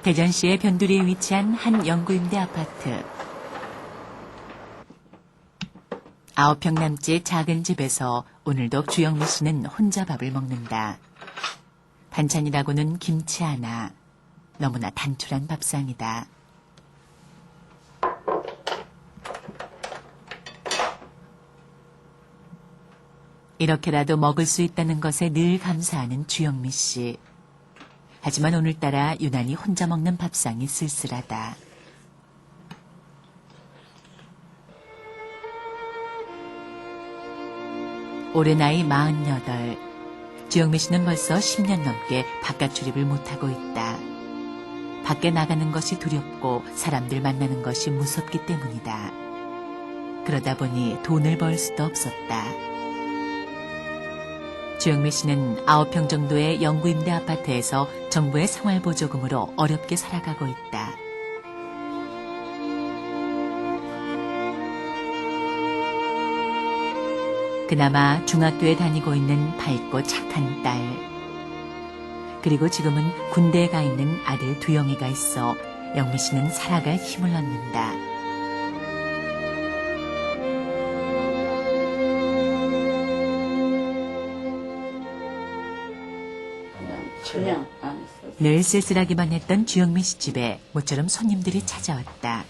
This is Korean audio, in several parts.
대전시의 변두리에 위치한 한 영구임대 아파트. 9평 남짓 작은 집에서 오늘도 주영미 씨는 혼자 밥을 먹는다. 반찬이라고는 김치 하나. 너무나 단출한 밥상이다. 이렇게라도 먹을 수 있다는 것에 늘 감사하는 주영미 씨. 하지만 오늘따라 유난히 혼자 먹는 밥상이 쓸쓸하다. 올해 나이 48. 주영미 씨는 벌써 10년 넘게 바깥 출입을 못하고 있다. 밖에 나가는 것이 두렵고 사람들 만나는 것이 무섭기 때문이다. 그러다 보니 돈을 벌 수도 없었다. 주영미 씨는 9평 정도의 영구임대 아파트에서 정부의 생활보조금으로 어렵게 살아가고 있다. 그나마 중학교에 다니고 있는 밝고 착한 딸. 그리고 지금은 군대에 가 있는 아들 두영이가 있어 영미 씨는 살아갈 힘을 얻는다. 그냥 안 했어. 늘 쓸쓸하기만 했던 주영미 씨 집에 모처럼 손님들이 찾아왔다.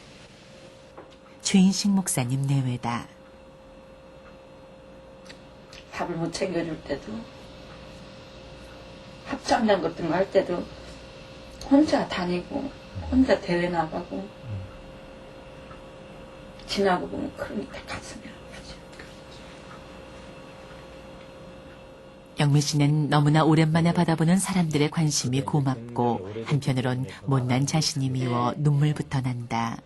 최인식 목사님 내외다. 밥을 못 챙겨줄 때도 합창단 같은 거 할 때도 혼자 다니고 혼자 대회 나가고 지나고 보면 그러니까 가슴이 아프죠. 영미 씨는 너무나 오랜만에 받아보는 사람들의 관심이 고맙고 한편으론 못난 자신이 미워 눈물부터 난다.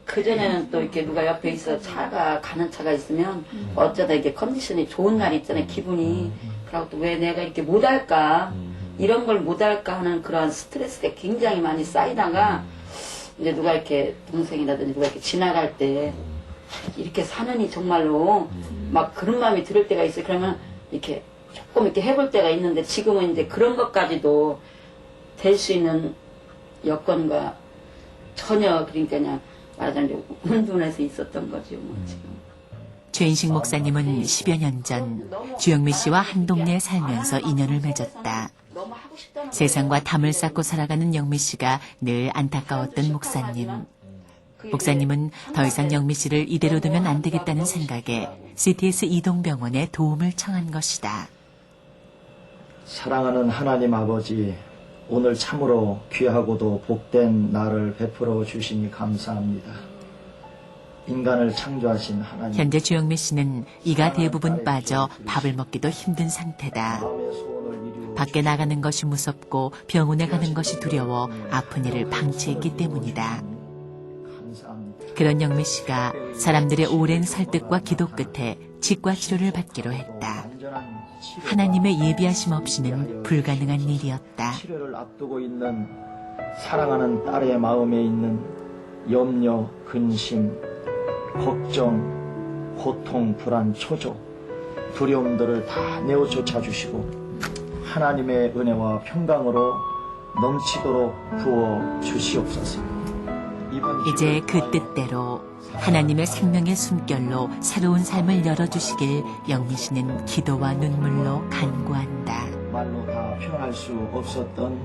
그전에는 또 이렇게 누가 옆에 있어 차가 가는 차가 있으면 어쩌다 이게 컨디션이 좋은 날 있잖아요. 기분이. 그러고 또 왜 내가 이렇게 못할까 이런 걸 못할까 하는 그런 스트레스가 굉장히 많이 쌓이다가 이제 누가 이렇게 동생이라든지 누가 이렇게 지나갈 때 이렇게 사느니 정말로 막 그런 마음이 들을 때가 있어요. 그러면 이렇게 조금 이렇게 해볼 때가 있는데 지금은 이제 그런 것까지도 될 수 있는 여건과 전혀 그러니까 그냥 말하자면 혼돈해서 있었던 거죠. 뭐 지금. 최인식 목사님은 10여 년 전 주영미 씨와 한 동네에 살면서 인연을 맺었다. 세상과 담을 쌓고 살아가는 영미 씨가 늘 안타까웠던 목사님. 목사님은 더 이상 영미 씨를 이대로 두면 안 되겠다는 생각에 CTS 이동병원에 도움을 청한 것이다. 사랑하는 하나님 아버지, 오늘 참으로 귀하고도 복된 날을 베풀어 주시니 감사합니다. 인간을 창조하신 하나님. 현재 주영미 씨는 이가 대부분 빠져 밥을 먹기도 힘든 상태다. 밖에 나가는 것이 무섭고 병원에 가는 것이 두려워 아픈 이를 방치했기 때문이다. 그런 영미 씨가 사람들의 오랜 설득과 기도 끝에 치과 치료를 받기로 했다. 하나님의 예비하심 없이는 불가능한 일이었다. 치료를 앞두고 있는 사랑하는 딸의 마음에 있는 염려, 근심, 걱정, 고통, 불안, 초조, 두려움들을 다 내어 쫓아주시고 하나님의 은혜와 평강으로 넘치도록 부어 주시옵소서. 이제 그 뜻대로 하나님의 생명의 숨결로 새로운 삶을 열어주시길 영미 씨는 기도와 눈물로 간구한다. 말로 다 표현할 수 없었던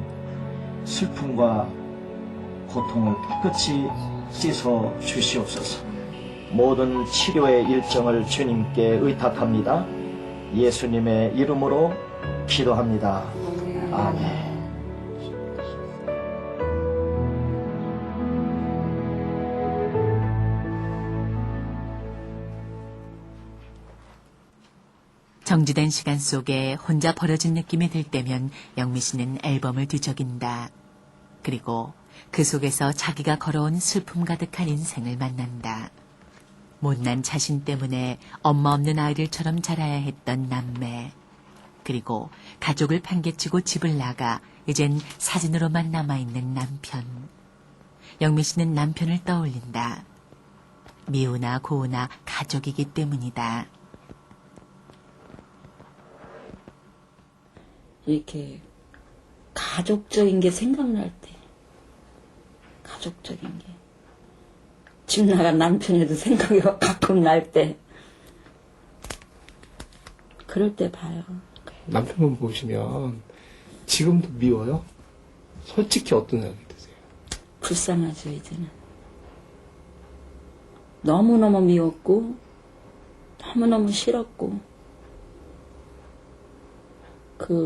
슬픔과 고통을 깨끗이 씻어 주시옵소서. 모든 치료의 일정을 주님께 의탁합니다. 예수님의 이름으로 기도합니다. 아멘. 정지된 시간 속에 혼자 버려진 느낌이 들 때면 영미 씨는 앨범을 뒤적인다. 그리고 그 속에서 자기가 걸어온 슬픔 가득한 인생을 만난다. 못난 자신 때문에 엄마 없는 아이들처럼 자라야 했던 남매. 그리고 가족을 판개치고 집을 나가 이젠 사진으로만 남아있는 남편. 영미 씨는 남편을 떠올린다. 미우나 고우나 가족이기 때문이다. 이렇게 가족적인 게 생각날 때 가족적인 게. 집 나간 남편에도 생각이 가끔 날 때. 그럴 때 봐요. 남편분 보시면 지금도 미워요? 솔직히 어떤 생각이 드세요? 불쌍하죠, 이제는. 너무너무 미웠고, 너무너무 싫었고,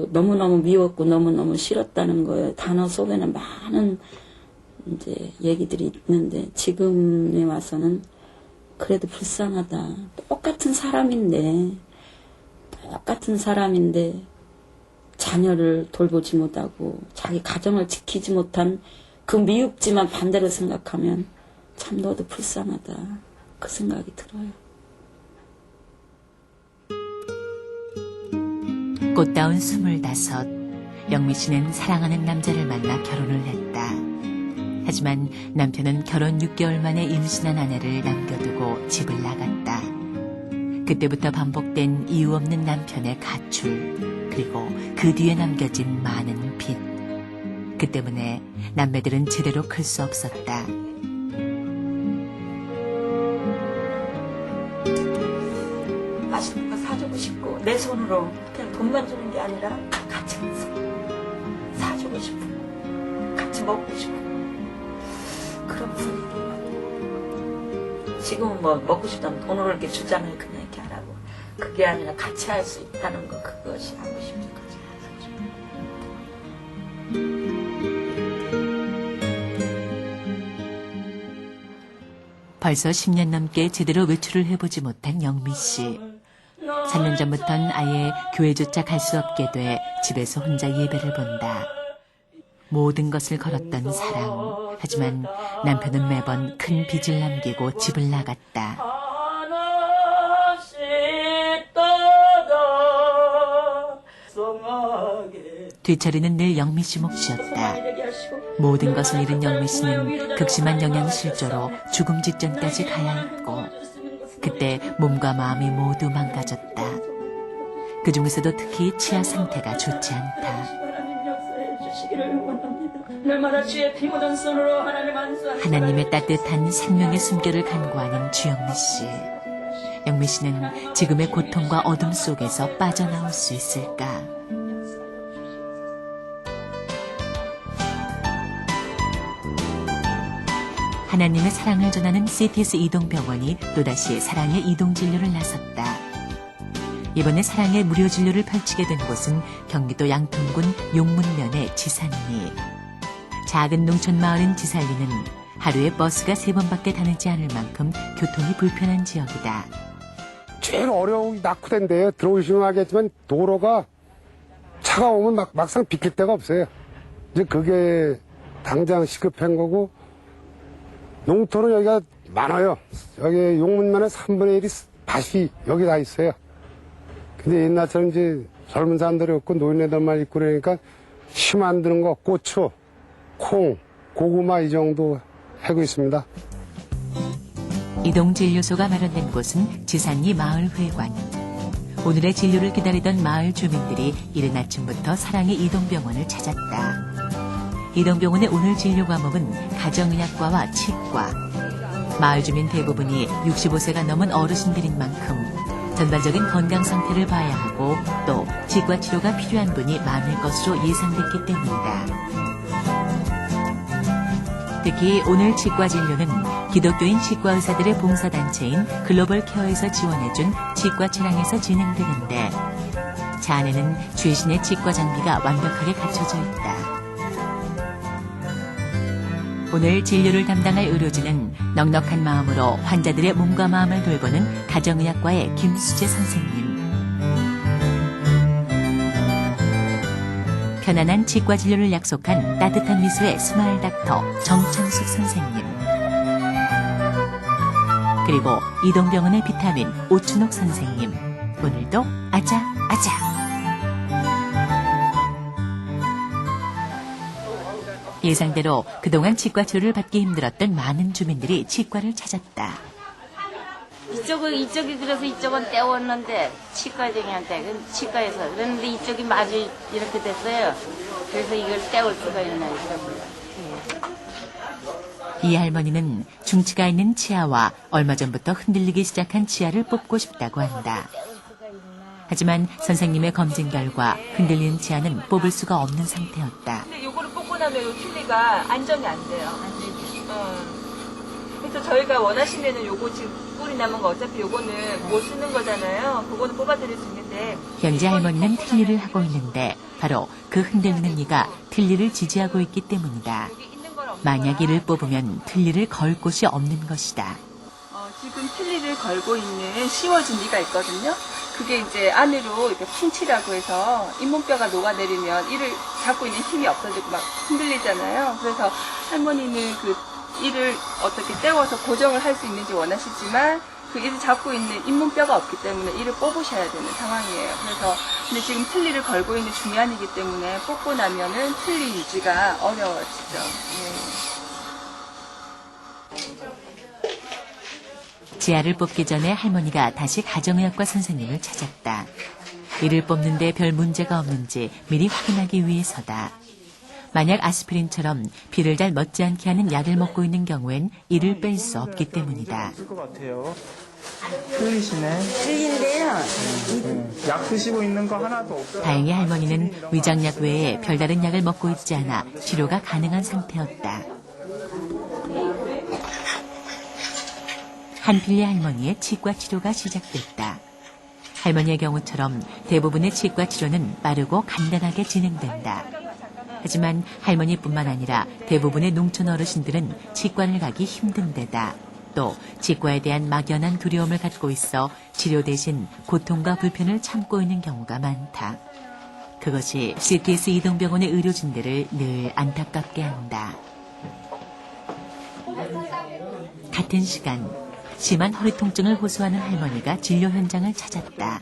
너무너무 미웠고, 너무너무 싫었다는 거에 단어 속에는 많은 이제 얘기들이 있는데, 지금에 와서는 그래도 불쌍하다. 똑같은 사람인데, 자녀를 돌보지 못하고, 자기 가정을 지키지 못한 그 미흡지만 반대로 생각하면, 참 너도 불쌍하다. 그 생각이 들어요. 꽃다운 25, 영미 씨는 사랑하는 남자를 만나 결혼을 했다. 하지만 남편은 결혼 6개월 만에 임신한 아내를 남겨두고 집을 나갔다. 그때부터 반복된 이유 없는 남편의 가출, 그리고 그 뒤에 남겨진 많은 빚. 그 때문에 남매들은 제대로 클 수 없었다. 맛있는 거 사주고 싶고, 내 손으로 그냥 돈만 주는 게 아니라 같이 사주고 싶고, 같이 먹고 싶고, 그런 분위기. 지금은 뭐 먹고 싶다면 돈으로 이렇게 주잖아요. 그냥 이렇게 하라고. 그게 아니라 같이 할 수 있다는 거, 그것이 하고 싶은 거지. 벌써 10년 넘게 제대로 외출을 해보지 못한 영미 씨. 3년 전부턴 아예 교회조차 갈 수 없게 돼 집에서 혼자 예배를 본다. 모든 것을 걸었던 사랑. 하지만 남편은 매번 큰 빚을 남기고 집을 나갔다. 뒤처리는 늘 영미 씨 몫이었다. 모든 것을 잃은 영미 씨는 극심한 영양실조로 죽음 직전까지 가야 했고, 그때 몸과 마음이 모두 망가졌다. 그 중에서도 특히 치아 상태가 좋지 않다. 하나님의 따뜻한 생명의 숨결을 간구하는 주영미 씨. 영미 씨는 지금의 고통과 어둠 속에서 빠져나올 수 있을까? 하나님의 사랑을 전하는 CTS 이동병원이 또다시 사랑의 이동진료를 나섰다. 이번에 사랑의 무료 진료를 펼치게 된 곳은 경기도 양통군 용문면의 지산리. 작은 농촌 마을인 지산리는 하루에 버스가 3번밖에 다니지 않을 만큼 교통이 불편한 지역이다. 제일 어려운 낙후된데요. 들어오시면 알겠지만 도로가 차가 오면 막상 비킬 데가 없어요. 이제 그게 당장 시급한 거고, 농토는 여기가 많아요. 여기 용문면에 3분의 1이 밭이 여기 다 있어요. 근데 옛날처럼 이제 젊은 사람들이 없고 노인네들만 있고 그러니까 심 안 드는 거, 고추, 콩, 고구마 이 정도 하고 있습니다. 이동진료소가 마련된 곳은 지산리 마을회관. 오늘의 진료를 기다리던 마을 주민들이 이른 아침부터 사랑의 이동병원을 찾았다. 이동병원의 오늘 진료 과목은 가정의학과와 치과. 마을 주민 대부분이 65세가 넘은 어르신들인 만큼 전반적인 건강 상태를 봐야 하고 또 치과 치료가 필요한 분이 많을 것으로 예상됐기 때문이다. 특히 오늘 치과 진료는 기독교인 치과 의사들의 봉사단체인 글로벌 케어에서 지원해준 치과 차량에서 진행되는데, 차 안에는 최신의 치과 장비가 완벽하게 갖춰져 있다. 오늘 진료를 담당할 의료진은 넉넉한 마음으로 환자들의 몸과 마음을 돌보는 가정의학과의 김수재 선생님. 편안한 치과 진료를 약속한 따뜻한 미소의 스마일 닥터 정창숙 선생님. 그리고 이동병원의 비타민 오춘옥 선생님. 오늘도 아자 아자. 예상대로 그동안 치과 치료를 받기 힘들었던 많은 주민들이 치과를 찾았다. 이쪽이 그래서 이쪽은 떼웠는데 치과쟁이한테 치과에서 그랬는데 이쪽이 마주 이렇게 됐어요. 그래서 이걸 떼올 수가 있나 싶어요. 이 할머니는 중치가 있는 치아와 얼마 전부터 흔들리기 시작한 치아를 뽑고 싶다고 한다. 하지만 선생님의 검진 결과 흔들리는 치아는 뽑을 수가 없는 상태였다. 근데 요거를 뽑고 나면 요 틀니가 안정이 안 돼요. 그래서 저희가 원하시면은 요거 지금 뿔이 남은 거 어차피 요거는 못 쓰는 거잖아요. 그거는 뽑아드릴 수 있는데. 현재 할머니는 틀니를 하고 있는데 바로 그 흔들리는 이가 틀니를 지지하고 있기 때문이다. 만약 이를 뽑으면 틀니를 걸 곳이 없는 것이다. 지금 틀니를 걸고 있는 씌워진 이가 있거든요. 그게 이제 안으로 이렇게 풍치라고 해서 잇몸뼈가 녹아내리면 이를 잡고 있는 힘이 없어지고 막 흔들리잖아요. 그래서 할머니는 그 이를 어떻게 떼워서 고정을 할 수 있는지 원하시지만 그 이를 잡고 있는 잇몸뼈가 없기 때문에 이를 뽑으셔야 되는 상황이에요. 그래서 근데 지금 틀니를 걸고 있는 중요한이기 때문에 뽑고 나면은 틀니 유지가 어려워지죠. 치아를 뽑기 전에 할머니가 다시 가정의학과 선생님을 찾았다. 이를 뽑는데 별 문제가 없는지 미리 확인하기 위해서다. 만약 아스피린처럼 피를 잘 먹지 않게 하는 약을 먹고 있는 경우엔 이를 뺄 수 없기 때문이다. 것 같아요. 틀리시네. 틀린데요. 약 드시고 있는 거 하나도 없어요. 다행히 할머니는 위장약 외에 별다른 약을 먹고 있지 않아 치료가 가능한 상태였다. 한필리 할머니의 치과 치료가 시작됐다. 할머니의 경우처럼 대부분의 치과 치료는 빠르고 간단하게 진행된다. 하지만 할머니뿐만 아니라 대부분의 농촌 어르신들은 치과를 가기 힘든 데다 또 치과에 대한 막연한 두려움을 갖고 있어 치료 대신 고통과 불편을 참고 있는 경우가 많다. 그것이 CTS 이동병원의 의료진들을 늘 안타깝게 한다. 같은 시간 심한 허리 통증을 호소하는 할머니가 진료 현장을 찾았다.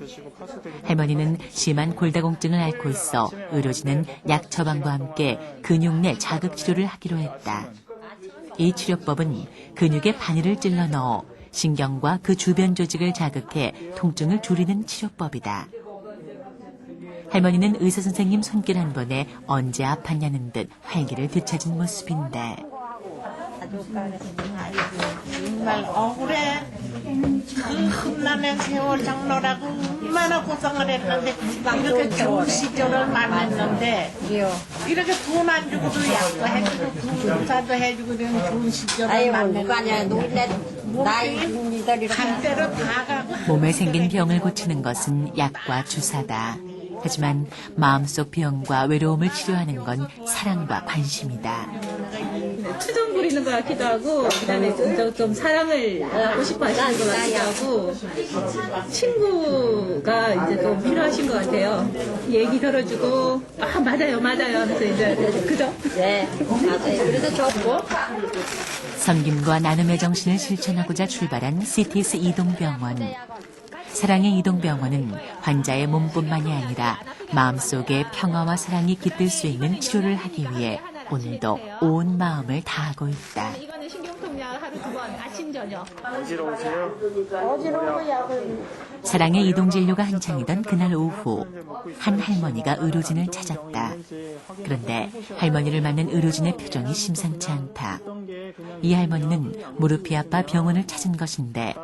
할머니는 심한 골다공증을 앓고 있어 의료진은 약 처방과 함께 근육 내 자극 치료를 하기로 했다. 이 치료법은 근육에 바늘을 찔러 넣어 신경과 그 주변 조직을 자극해 통증을 줄이는 치료법이다. 할머니는 의사 선생님 손길 한 번에 언제 아팠냐는 듯 활기를 되찾은 모습인데 정말 억울해. 그 흠나는 세월 장로라고 얼마나 고생을 했는데 이렇게 좋은 시절을 만났는데 이렇게 돈 안 주고도 약도 해주고 군사도 해주고 이런 좋은 시절을 만났는데 간대로 다 가고 몸에 생긴 병을 고치는 것은 약과 주사다. 하지만 마음속 병과 외로움을 치료하는 건 사랑과 관심이다. 투정 부리는 것 같기도 하고, 그다음에 좀 사랑을 하고 싶어 하시는 것 같기도 하고, 친구가 이제 좀 필요하신 것 같아요. 얘기 들어주고, 아, 맞아요, 맞아요 하면서 이제, 그죠? 네 맞아요. 그래서 좋고 섬김과 나눔의 정신을 실천하고자 출발한 CTS 이동병원. 사랑의 이동병원은 환자의 몸뿐만이 아니라 마음속에 평화와 사랑이 깃들 수 있는 치료를 하기 위해 오늘도 온 마음을 다하고 있다. 이거는 신경통약 하루 2번, 아침, 저녁. 어지러우세요? 사랑의 이동진료가 한창이던 그날 오후 한 할머니가 의료진을 찾았다. 그런데 할머니를 맞는 의료진의 표정이 심상치 않다. 이 할머니는 무릎이 아파 병원을 찾은 것인데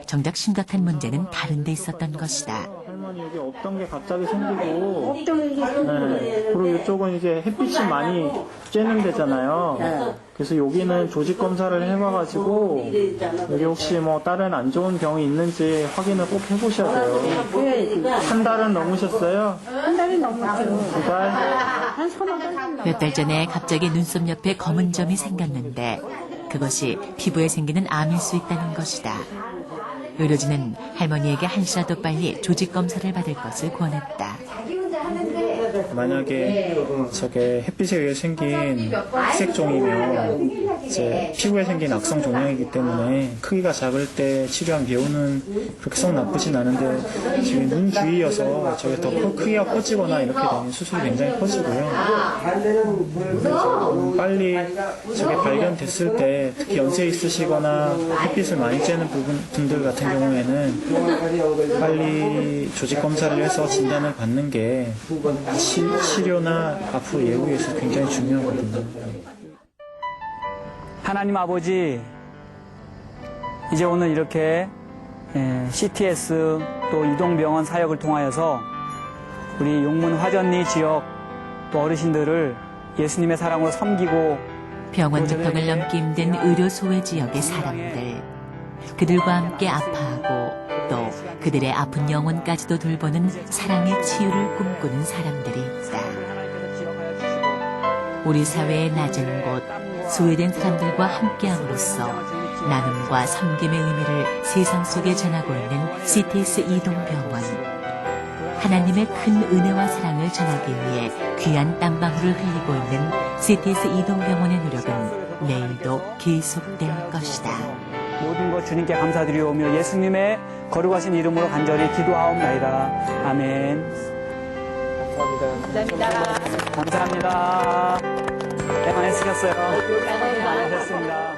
정작 심각한 문제는 다른 데 있었던 것이다. 할머니 여기 없던 게 갑자기 생기고 그리고 이쪽은 이제 햇빛이 많이 쬐는 데잖아요. 그래서 여기는 조직 검사를 해봐가지고 여기 혹시 뭐 다른 안 좋은 병이 있는지 확인을 꼭 해보셔야 돼요. 한 달은 넘으셨어요? 한 달이 넘었죠. 2달? 몇 달 전에 갑자기 눈썹 옆에 검은 점이 생겼는데 그것이 피부에 생기는 암일 수 있다는 것이다. 의료진은 할머니에게 한시라도 빨리 조직 검사를 받을 것을 권했다. 만약에 저게 햇빛에 의해 생긴 색종이면 이제 피부에 생긴 악성 종양이기 때문에 크기가 작을 때 치료한 비용은 그렇게 썩 나쁘진 않은데 지금 눈 주위여서 저게 더 크기가 커지거나 이렇게 되면 수술이 굉장히 커지고요. 그래서 빨리 저게 발견됐을 때 특히 연세 있으시거나 햇빛을 많이 쬐는 분들 같은 경우에는 빨리 조직 검사를 해서 진단을 받는 게 치료나 앞으로 예후에서 굉장히 중요하거든요. 하나님 아버지, 이제 오늘 이렇게 CTS 또 이동병원 사역을 통하여서 우리 용문 화전리 지역 또 어르신들을 예수님의 사랑으로 섬기고 병원 두평을 넘기 힘든 의료 소외 지역의 사람들, 그들과 함께 아파하고 또 그들의 아픈 영혼까지도 돌보는 사랑의 치유를 꿈꾸는 사람들이 있다. 우리 사회의 낮은 곳, 소외된 사람들과 함께함으로써 나눔과 섬김의 의미를 세상 속에 전하고 있는 CTS 이동병원. 하나님의 큰 은혜와 사랑을 전하기 위해 귀한 땀방울을 흘리고 있는 CTS 이동병원의 노력은 내일도 계속될 것이다. 모든 것 주님께 감사드리오며 예수님의 거룩하신 이름으로 간절히 기도하옵나이다. 아멘. 감사합니다. 감사합니다. 네, 많이 쓰셨어요. 고생하셨습니다.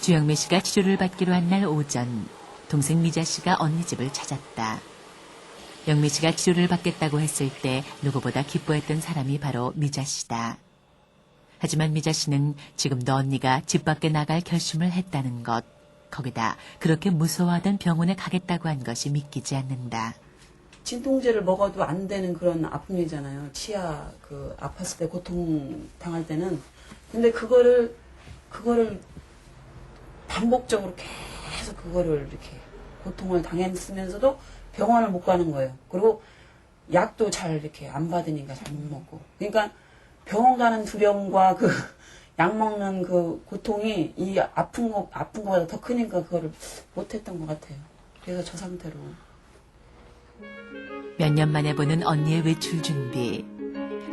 주영미 씨가 치료를 받기로 한 날 오전, 동생 미자 씨가 언니 집을 찾았다. 영미 씨가 치료를 받겠다고 했을 때 누구보다 기뻐했던 사람이 바로 미자 씨다. 하지만 미자 씨는 지금도 언니가 집 밖에 나갈 결심을 했다는 것, 거기다 그렇게 무서워하던 병원에 가겠다고 한 것이 믿기지 않는다. 진통제를 먹어도 안 되는 그런 아픔이잖아요. 치아 아팠을 때 고통 당할 때는. 근데 그거를 반복적으로 계속 그거를 이렇게 고통을 당했으면서도 병원을 못 가는 거예요. 그리고 약도 잘 이렇게 안 받으니까 잘 못 먹고. 그러니까 병원 가는 두려움과 약 먹는 고통이 이 아픈 거보다 더 크니까 그거를 못 했던 것 같아요. 그래서 저 상태로. 몇 년 만에 보는 언니의 외출 준비.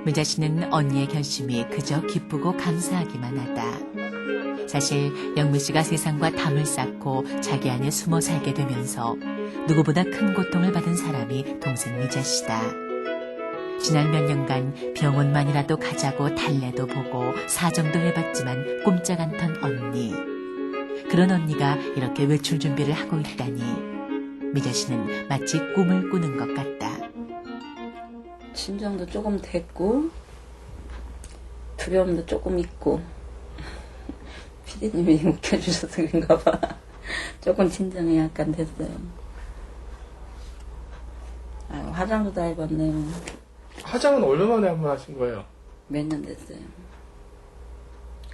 미자 씨는 언니의 결심이 그저 기쁘고 감사하기만 하다. 사실 영미 씨가 세상과 담을 쌓고 자기 안에 숨어 살게 되면서 누구보다 큰 고통을 받은 사람이 동생 미자 씨다. 지난 몇 년간 병원만이라도 가자고 달래도 보고 사정도 해봤지만 꼼짝 않던 언니. 그런 언니가 이렇게 외출 준비를 하고 있다니 미자 씨는 마치 꿈을 꾸는 것 같다. 진정도 조금 됐고 두려움도 조금 있고 피디님이 웃겨주셔서 그런가 봐. 조금 진정이 약간 됐어요. 아유, 화장도 다 해봤네요. 화장은 얼마 만에 한 번 하신 거예요? 몇 년 됐어요.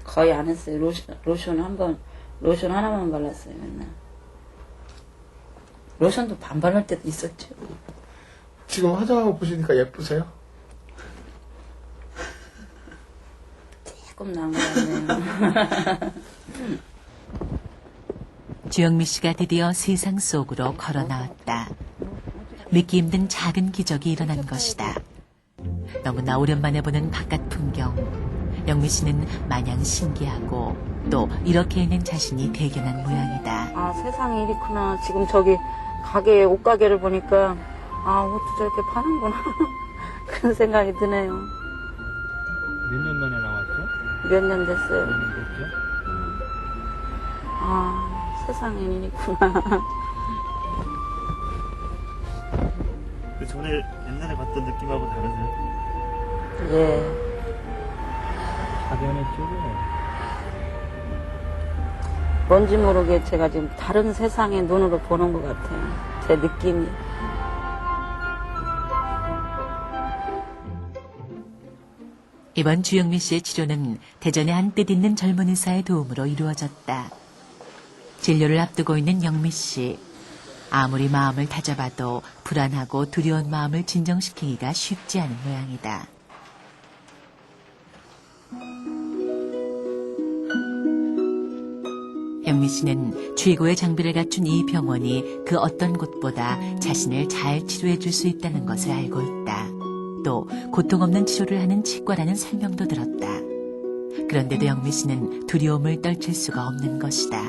거의 안 했어요. 로션 하나만 발랐어요, 맨날. 로션도 반 바를 때도 있었죠. 지금 화장하고 보시니까 예쁘세요? 조금 나은 것 같네요. 주영미 씨가 드디어 세상 속으로 걸어 나왔다. 믿기 힘든 작은 기적이 일어난 것이다. 너무나 오랜만에 보는 바깥 풍경. 영미 씨는 마냥 신기하고 또 이렇게 있는 자신이 대견한 모양이다. 아, 세상에 이렇구나. 지금 저기 옷가게를 보니까 아, 옷도 저렇게 파는구나. 그런 생각이 드네요. 몇 년 만에 나왔죠? 몇 년 됐어요. 몇 년 됐죠? 아, 세상엔 이렇구나. 그 전에 옛날에 봤던 느낌하고 다르세요? 예. 다 변했죠? 뭔지 모르게 제가 지금 다른 세상의 눈으로 보는 것 같아요. 제 느낌이. 이번 주영미 씨의 치료는 대전의 한 뜻있는 젊은 의사의 도움으로 이루어졌다. 진료를 앞두고 있는 영미 씨. 아무리 마음을 다잡아도 불안하고 두려운 마음을 진정시키기가 쉽지 않은 모양이다. 영미 씨는 최고의 장비를 갖춘 이 병원이 그 어떤 곳보다 자신을 잘 치료해 줄 수 있다는 것을 알고 있다. 또 고통 없는 치료를 하는 치과라는 설명도 들었다. 그런데도 영미 씨는 두려움을 떨칠 수가 없는 것이다.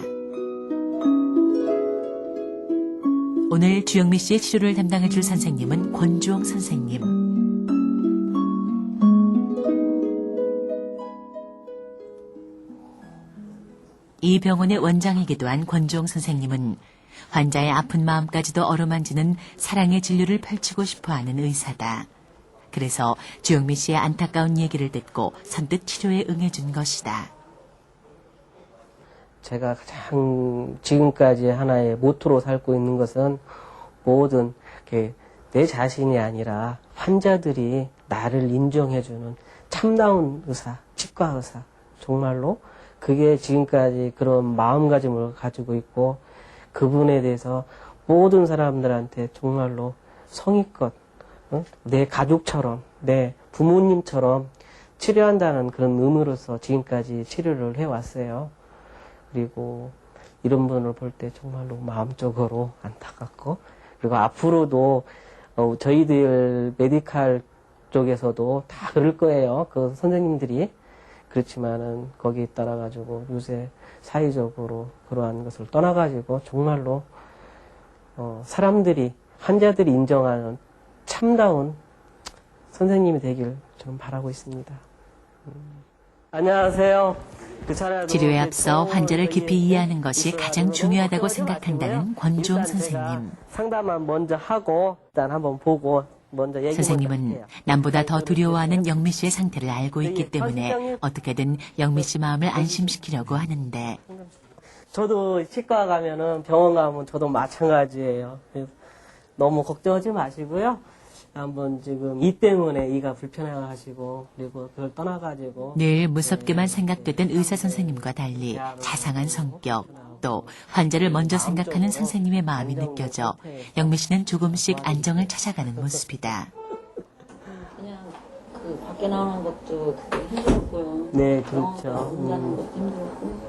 오늘 주영미 씨의 치료를 담당해 줄 선생님은 권주홍 선생님. 이 병원의 원장이기도 한 권주홍 선생님은 환자의 아픈 마음까지도 어루만지는 사랑의 진료를 펼치고 싶어하는 의사다. 그래서 주영미 씨의 안타까운 얘기를 듣고 선뜻 치료에 응해준 것이다. 제가 가장 지금까지 하나의 모토로 살고 있는 것은 모든 내 자신이 아니라 환자들이 나를 인정해주는 참다운 의사, 치과 의사. 정말로 그게 지금까지 그런 마음가짐을 가지고 있고 그분에 대해서 모든 사람들한테 정말로 성의껏 내 가족처럼 내 부모님처럼 치료한다는 그런 의미로서 지금까지 치료를 해왔어요. 그리고 이런 분을 볼 때 정말로 마음적으로 안타깝고 그리고 앞으로도 저희들 메디칼 쪽에서도 다 그럴 거예요. 그 선생님들이. 그렇지만은 거기에 따라 가지고 요새 사회적으로 그러한 것을 떠나 가지고 정말로 사람들이 환자들이 인정하는 참다운 선생님이 되길 저는 바라고 있습니다. 안녕하세요. 치료에 앞서 환자를 깊이 이해하는 것이 가장 중요하다고 생각한다는 권주홍 선생님. 상담만 먼저 하고 일단 한번 보고 먼저 얘기 선생님은 남보다 더 두려워하는 영미 씨의 상태를 알고 있기 때문에 어떻게든 영미 씨 마음을 안심시키려고 하는데 저도 치과 가면은 병원 가면 저도 마찬가지예요. 너무 걱정하지 마시고요. 한번 지금 이 때문에 이가 불편해가지고 그리고 그걸 떠나가지고 늘 무섭게만 생각됐던 의사 선생님과 달리 자상한 성격 또 환자를 먼저 생각하는 선생님의 마음이 느껴져 영미 씨는 조금씩 안정을 찾아가는 모습이다. 그냥 그 밖에 나오는 것도 그게 힘들었고요. 네, 그렇죠. 혼자는 것도 힘들었고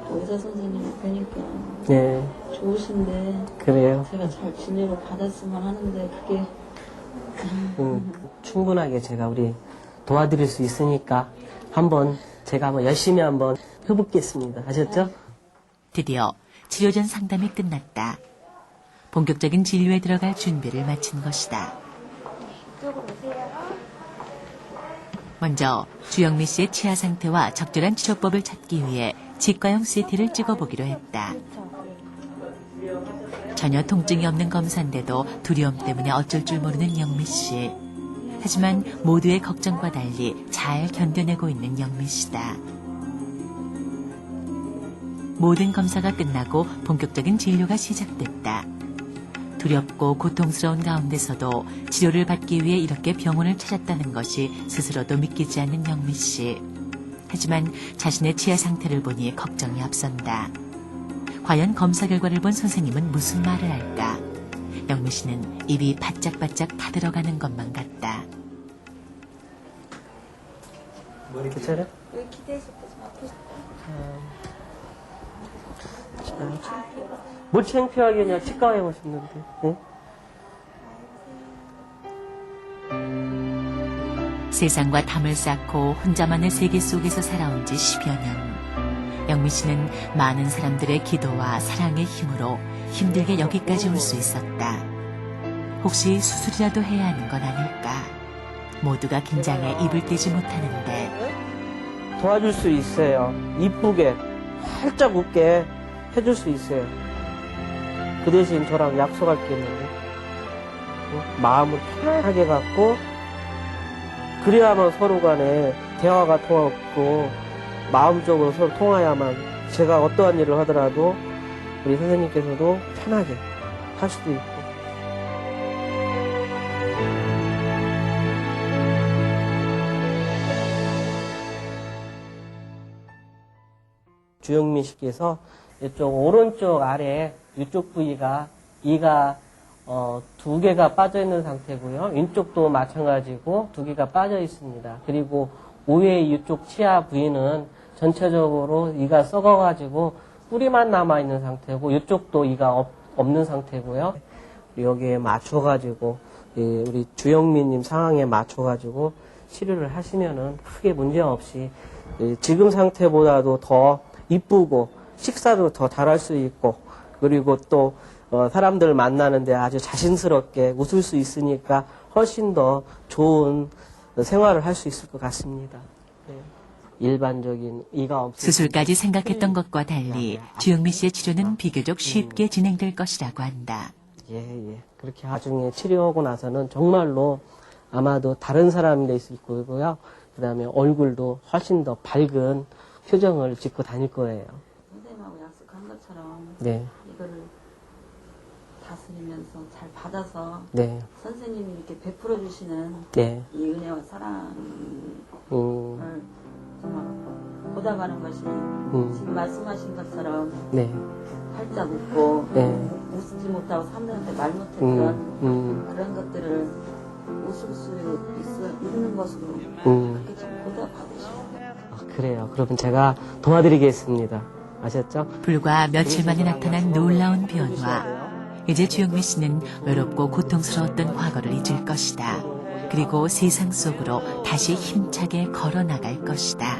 또 의사 선생님이 뵈니까 네, 좋으신데 그래요. 제가 잘 진료를 받았으면 하는데 그게 충분하게 제가 우리 도와드릴 수 있으니까 제가 한번 열심히 한번 해보겠습니다. 아셨죠? 드디어 치료 전 상담이 끝났다. 본격적인 진료에 들어갈 준비를 마친 것이다. 먼저 주영미 씨의 치아 상태와 적절한 치료법을 찾기 위해 치과용 CT를 찍어보기로 했다. 전혀 통증이 없는 검사인데도 두려움 때문에 어쩔 줄 모르는 영미 씨. 하지만 모두의 걱정과 달리 잘 견뎌내고 있는 영미 씨다. 모든 검사가 끝나고 본격적인 진료가 시작됐다. 두렵고 고통스러운 가운데서도 치료를 받기 위해 이렇게 병원을 찾았다는 것이 스스로도 믿기지 않는 영미 씨. 하지만 자신의 치아 상태를 보니 걱정이 앞선다. 과연 검사 결과를 본 선생님은 무슨 말을 할까? 영미 씨는 입이 바짝바짝 타들어가는 것만 같다. 머리 괜찮아요? 왜 기대해서 아프시죠? 뭘 창피하게 그냥 치과에 오셨는데. 네? 세상과 담을 쌓고 혼자만의 세계 속에서 살아온 지 10여 년. 영미 씨는 많은 사람들의 기도와 사랑의 힘으로 힘들게 여기까지 올 수 있었다. 혹시 수술이라도 해야 하는 건 아닐까? 모두가 긴장해 입을 떼지 못하는데. 도와줄 수 있어요. 이쁘게, 활짝 웃게 해줄 수 있어요. 그 대신 저랑 약속할 게 있는데, 마음을 편하게 갖고, 그래야만 서로 간에 대화가 통하고, 마음적으로 서로 통해야만 제가 어떠한 일을 하더라도 우리 선생님께서도 편하게 할 수도 있고. 주영민 씨께서 이쪽 오른쪽 아래 이쪽 부위가 이가 2개가 빠져 있는 상태고요. 왼쪽도 마찬가지고 2개가 빠져 있습니다. 그리고 우회 이쪽 치아 부위는 전체적으로 이가 썩어가지고 뿌리만 남아 있는 상태고 이쪽도 이가 없는 상태고요. 여기에 맞춰가지고 우리 주영민님 상황에 맞춰가지고 치료를 하시면은 크게 문제 없이 지금 상태보다도 더 이쁘고 식사도 더 잘할 수 있고 그리고 또 사람들 만나는데 아주 자신스럽게 웃을 수 있으니까 훨씬 더 좋은 생활을 할 수 있을 것 같습니다. 네. 일반적인 이가 없을 수술까지 생각했던 것과 달리 주영미 씨의 치료는 비교적 쉽게 진행될 것이라고 한다. 예. 그렇게 나중에 치료하고 나서는 정말로 아마도 다른 사람이 될 수 있고요. 그 다음에 얼굴도 훨씬 더 밝은 표정을 짓고 다닐 거예요. 선생님하고 약속한 것처럼 네. 이거를 다스리면서 잘 받아서 네. 선생님이 이렇게 베풀어 주시는 네. 이 은혜와 사랑을 정말 보답하는 것이 지금 말씀하신 것처럼 네. 활짝 웃고 네. 웃지 못하고 사람들한테 말 못했던 그런 것들을 웃을 수 있는 것으로 그렇게 좀 보답하고 싶어요. 그래요. 그러면 제가 도와드리겠습니다. 아셨죠? 불과 며칠 만에 나타난 놀라운 변화. 이제 주영미 씨는 외롭고 고통스러웠던 과거를 잊을 것이다. 그리고 세상 속으로 다시 힘차게 걸어나갈 것이다.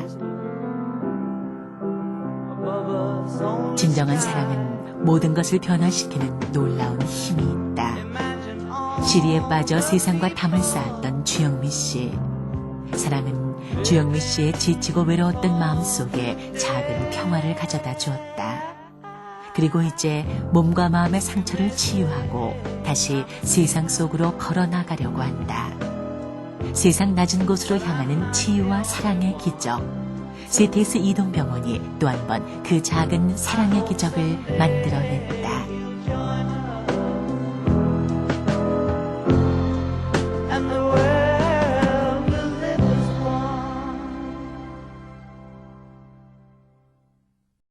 진정한 사랑은 모든 것을 변화시키는 놀라운 힘이 있다. 시리에 빠져 세상과 담을 쌓았던 주영미 씨. 사랑은 주영미 씨의 지치고 외로웠던 마음속에 작은 평화를 가져다 주었다. 그리고 이제 몸과 마음의 상처를 치유하고 다시 세상 속으로 걸어나가려고 한다. 세상 낮은 곳으로 향하는 치유와 사랑의 기적. CTS 이동병원이 또 한 번 그 작은 사랑의 기적을 만들어냈다.